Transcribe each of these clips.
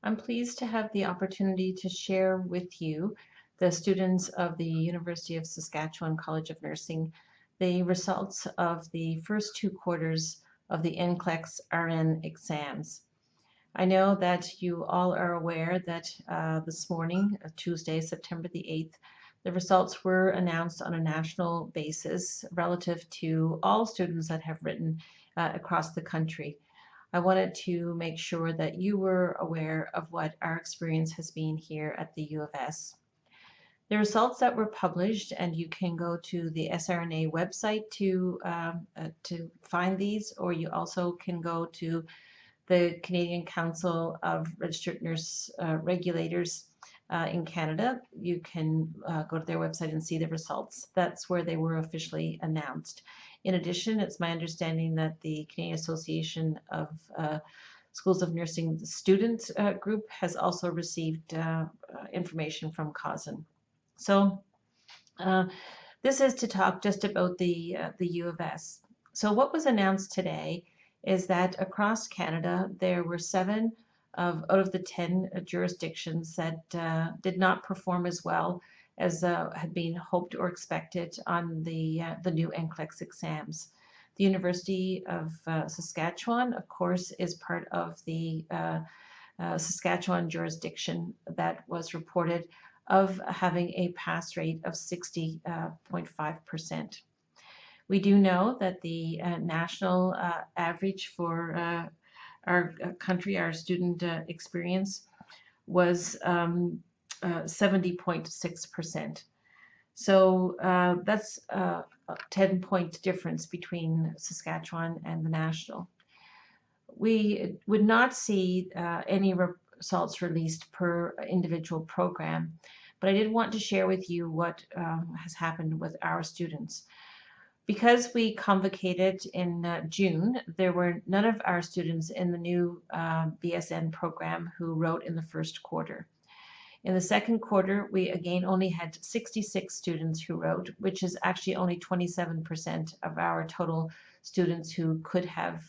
I'm pleased to have the opportunity to share with you, the students of the University of Saskatchewan College of Nursing, the results of the first two quarters of the NCLEX-RN exams. I know that you all are aware that this morning, Tuesday, September the 8th, the results were announced on a national basis relative to all students that have written across the country. I wanted to make sure that you were aware of what our experience has been here at the U of S. The results that were published, and you can go to the SRNA website to find these, or you also can go to the Canadian Council of Registered Nurse Regulators in Canada. You can go to their website and see the results. That's where they were officially announced. In addition, it's my understanding that the Canadian Association of Schools of Nursing student group has also received information from CAUSN. So this is to talk just about the U of S. So what was announced today is that across Canada, there were 7 out of the 10 jurisdictions that did not perform as well as had been hoped or expected on the new NCLEX exams. The University of Saskatchewan, of course, is part of the Saskatchewan jurisdiction that was reported of having a pass rate of 60.5%. We do know that the national average for our country, our student experience, was 70.6%. So that's a 10-point difference between Saskatchewan and the national. We would not see any results released per individual program, but I did want to share with you what has happened with our students. Because we convocated in June, there were none of our students in the new BSN program who wrote in the first quarter. In the second quarter, we again only had 66 students who wrote, which is actually only 27% of our total students who could have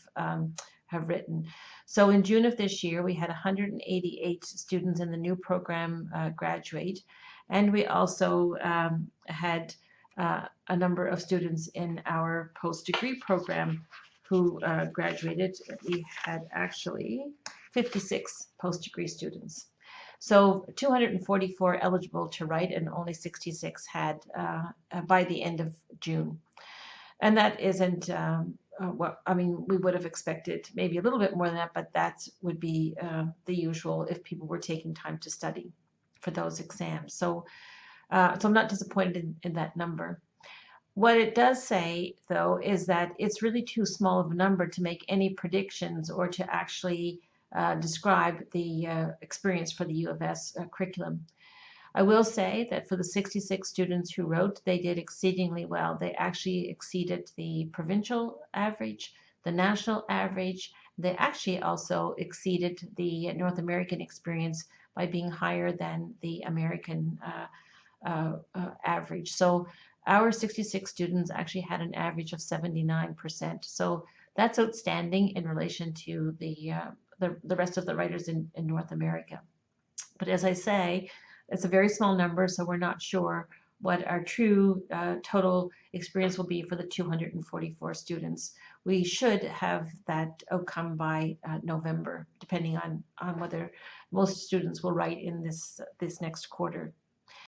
written. So in June of this year, we had 188 students in the new program graduate, and we also had a number of students in our post-degree program who graduated. We had actually 56 post-degree students. So 244 eligible to write, and only 66 had by the end of June. And that isn't what, I mean, we would have expected maybe a little bit more than that, but that would be the usual if people were taking time to study for those exams. So I'm not disappointed in that number. What it does say, though, is that it's really too small of a number to make any predictions or to actually describe the experience for the U of S curriculum. I will say that for the 66 students who wrote, they did exceedingly well. They actually exceeded the provincial average, the national average. They actually also exceeded the North American experience by being higher than the American average. So our 66 students actually had an average of 79%. So that's outstanding in relation to the rest of the writers in North America. But as I say, it's a very small number, so we're not sure what our true total experience will be for the 244 students. We should have that outcome by November, depending on whether most students will write in this next quarter.